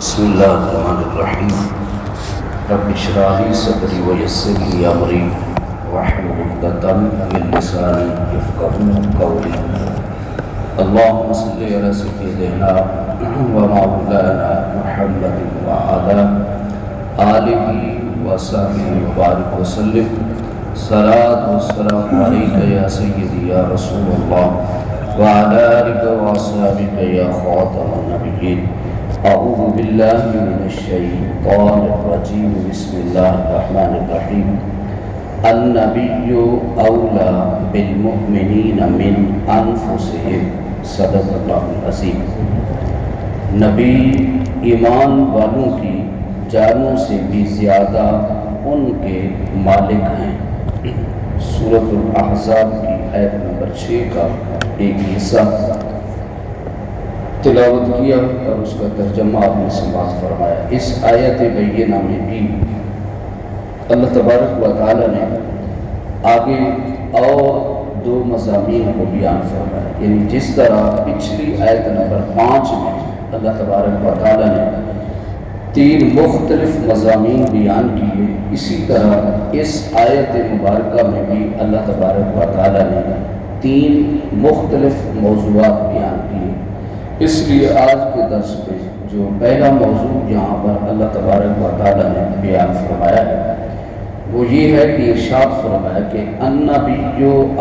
بسم اللہ الرحمن الرحیم رب اشرح لی صدری ویسر لی امری واحلل عقدۃ من لسانی یفقهوا قولی اللهم صل علی سیدنا و مولانا محمد وعلی آلہ وصحبہ وبارک وسلم صلاۃ والسلام علیک یا سیدی یا رسول اللہ وعلی آلک واصحابک یا خاتم النبیین اعوذ باللہ من الشیطان الرجیم بسم اللہ الرحمن الرحیم النبی اولی بالمؤمنین من انفسہم صدق اللہ العظیم۔ نبی ایمان والوں کی جانوں سے بھی زیادہ ان کے مالک ہیں۔ سورۃ الاحزاب کی آیت نمبر 6 کا ایک حصہ تلاوت کیا اور اس کا ترجمہ آپ نے سماعت فرمایا۔ اس آیت بینہ میں بھی اللہ تبارک و تعالی نے آگے اور دو مضامین کو بیان فرمایا، یعنی جس طرح پچھلی آیت نمبر 5 میں اللہ تبارک و تعالی نے 3 مختلف مضامین بیان کیے، اسی طرح اس آیت مبارکہ میں بھی اللہ تبارک و تعالی نے 3 مختلف موضوعات بیان کیے۔ اس لیے آج کے درس میں جو پہلا موضوع یہاں پر اللہ تبارک و تعالی نے بیان فرمایا ہے وہ یہ ہے کہ ارشاد فرمایا کہ النبی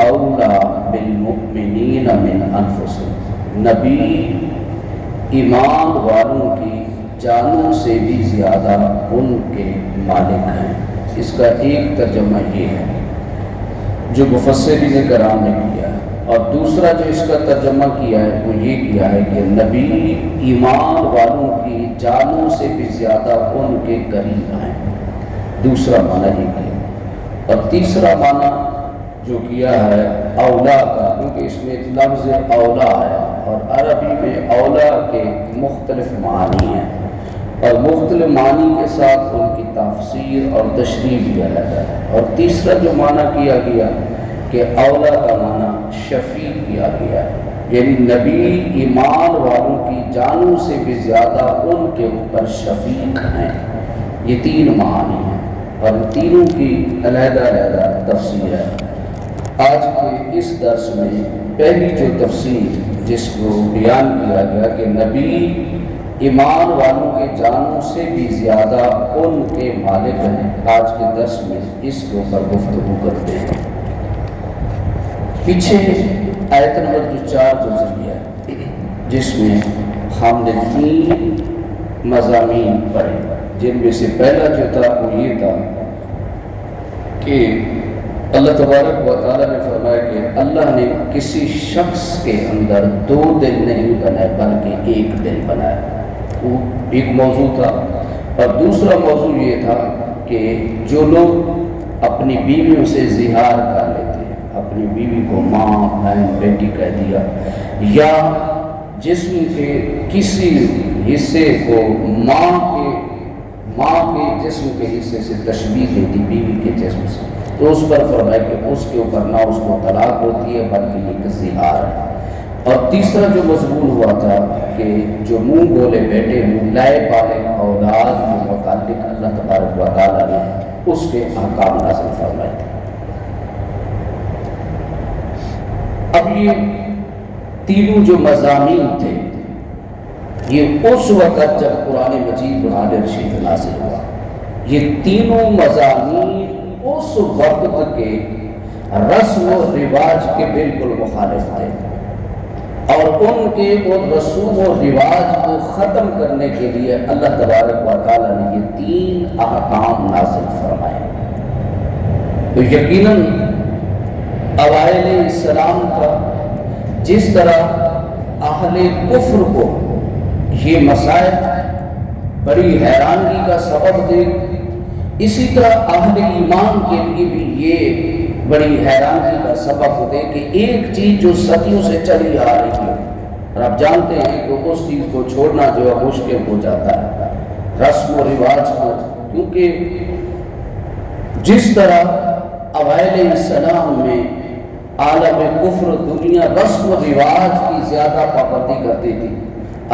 اولی بالمؤمنین من انفسہم، نبی ایمان والوں کی جانوں سے بھی زیادہ ان کے مالک ہیں۔ اس کا ایک ترجمہ یہ ہے جو مفسرین کرام نے کیا ہے، اور دوسرا جو اس کا ترجمہ کیا ہے وہ یہ کیا ہے کہ نبی ایمان والوں کی جانوں سے بھی زیادہ ان کے قریب ہیں، دوسرا معنی یہ کیا۔ اور تیسرا معنی جو کیا ہے اولا کا، کیونکہ اس میں لفظ اولا ہے اور عربی میں اولا کے مختلف معنی ہیں اور مختلف معنی کے ساتھ ان کی تفسیر اور تشریح بھی الگ ہے۔ اور تیسرا جو معنی کیا گیا کہ اولا کا معنی شفیع کیا گیا، یعنی نبی ایمان والوں کی جانوں سے بھی زیادہ ان کے اوپر شفیق ہیں۔ یہ 3 معنی ہیں اور تینوں کی علیحدہ علیحدہ تفسیر ہے۔ آج کے اس درس میں پہلی جو تفسیر جس کو بیان کیا گیا کہ نبی ایمان والوں کے جانوں سے بھی زیادہ ان کے مالک ہیں، آج کے درس میں اس کے اوپر گفتگو کرتے ہیں۔ پیچھے آیت نمبر جو 4 گزری ہے جس میں ہم نے 3 مضامین پڑھے، جن میں سے پہلا جو تھا وہ یہ تھا کہ اللہ تبارک و تعالیٰ نے فرمایا کہ اللہ نے کسی شخص کے اندر 2 دل نہیں بنائے بلکہ 1 دل بنایا، وہ ایک موضوع تھا۔ اور دوسرا موضوع یہ تھا کہ جو لوگ اپنی بیویوں سے زہار کر لیتے ہیں، اپنی بیوی کو ماں بہن بیٹی کہہ دیا، یا جسم کے کسی حصے کو ماں کے جسم کے حصے سے تشبیہ دے دی بیوی کے جسم سے، تو اس پر فرمایا کہ اس کے اوپر نہ اس کو طلاق ہوتی ہے بلکہ یہ زہار ہے۔ اور تیسرا جو مضمون ہوا تھا کہ جو منہ بولے بیٹے منہ لائے پالے اولاد کے متعلق اللہ تبارک و تعالیٰ نے اس کے احکام نازل فرمائے تھے۔ اب یہ تینوں جو مضامین تھے یہ اس وقت جب قرآن مجید قرآن رشید نازل ہوا، یہ تینوں مضامین اس وقت کے رسم و رواج کے بالکل مخالف تھے، اور ان کے ان رسوم و رواج کو ختم کرنے کے لیے اللہ تبارک و تعالیٰ نے یہ 3 احکام نازل فرمائے۔ تو یقیناً اوائل اسلام کا جس طرح اہل کفر کو یہ مسائل بڑی حیرانگی کا سبب تھے، اسی طرح اہل ایمان کے لیے بھی یہ بڑی حیرانگی کا سبب ہوتے کہ ایک چیز جو صدیوں سے چلی آ رہی ہے، اور آپ جانتے ہیں کہ اس چیز کو چھوڑنا جو ہے مشکل ہو جاتا ہے، رسم و رواج کو، کیونکہ جس طرح اوائل اسلام میں عالم کفر دنیا رسم و رواج کی زیادہ پابندی کرتی تھی،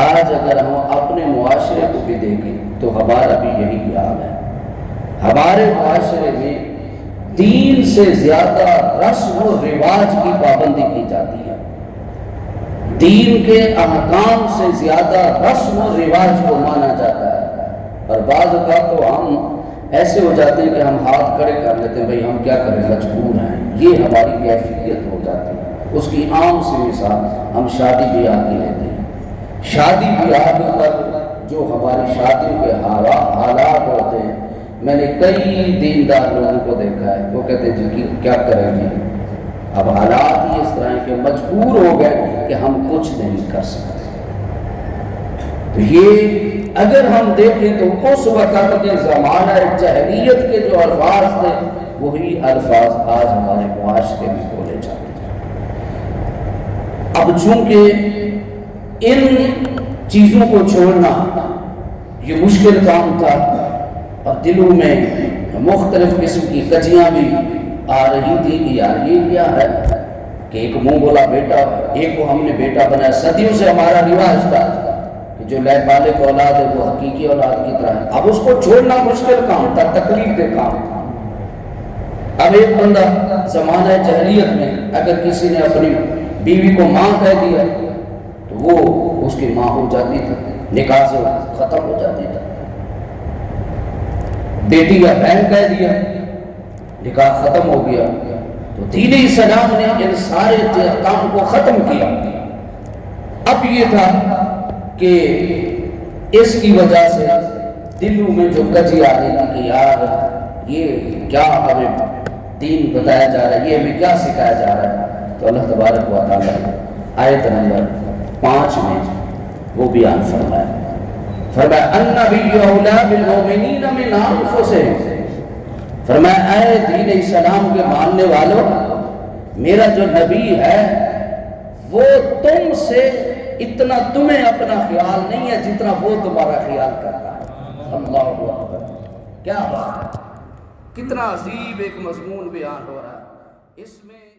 آج اگر ہم اپنے معاشرے کو بھی دیکھیں تو ہمارا بھی یہی حال ہے. ہمارے معاشرے میں دین سے زیادہ رسم و رواج کی پابندی کی جاتی ہے. دین کے احکام سے زیادہ رسم و رواج کو مانا جاتا ہے. اور بعض اوقات تو ہم ایسے ہو جاتے ہیں کہ ہم ہاتھ کھڑے کر لیتے ہیں، بھئی ہم کیا کریں، مجبور ہیں. یہ ہماری کیفیت ہو جاتی ہے. اس کی عام سی مثال ہم شادی بیاہ کی لیتے ہیں. شادی بیاہ پر جو ہماری شادیوں کے حالات ہوتے ہیں، میں نے کئی دیندار لوگوں کو دیکھا ہے، وہ کہتے ہیں جی کیا کریں گے، اب حالات ہی اس طرح کے مجبور ہو گئے کہ ہم کچھ نہیں کر سکتے. تو یہ اگر ہم دیکھیں تو اس وقت کے زمانہ جاہلیت کے جو الفاظ تھے وہی الفاظ آج ہمارے معاشرے میں بولے جاتے ہیں. اب چونکہ ان چیزوں کو چھوڑنا یہ مشکل کام تھا اور دلوں میں مختلف قسم کی کجیاں بھی آ رہی تھی کہ یار یہ کیا ہے کہ ایک منہ بولا بیٹا، ایک کو ہم نے بیٹا بنایا. صدیوں سے ہمارا رواج تھا کہ جو لے بالغ اولاد ہے وہ حقیقی اولاد کی طرح ہے. اب اس کو چھوڑنا مشکل کام تھا، تکلیف دہ کام تھا. اب ایک بندہ زمانہ جاہلیت میں اگر کسی نے اپنی بیوی کو ماں کہہ دیا تو وہ اس کی ماں ہو جاتی تھی، نکاح سے ختم ہو جاتی تھی. بیٹی یا بہن کہہ دیا، نکاح ختم ہو گیا. تو دین اسلام نے ان سارے کام کو ختم کیا. اب یہ تھا کہ اس کی وجہ سے دلوں میں جو کجی آ رہی تھی کہ یار یہ کیا ہمیں دین بتایا جا رہا ہے، یہ ہمیں کیا سکھایا جا رہا ہے. تو اللہ تبارک و تعالیٰ آیت نمبر 5 میں وہ بیان فرمایا. فرمایا النبی اولیٰ بالمؤمنین من انفسہم. فرمایا اے دین اسلام کے ماننے والوں، میرا جو نبی ہے وہ تم سے اتنا تمہیں اپنا خیال نہیں ہے جتنا وہ تمہارا خیال کرتا ہے. اللہ اکبر، کیا بات ہے، کتنا عجیب ایک مضمون بیان ہو رہا ہے اس میں.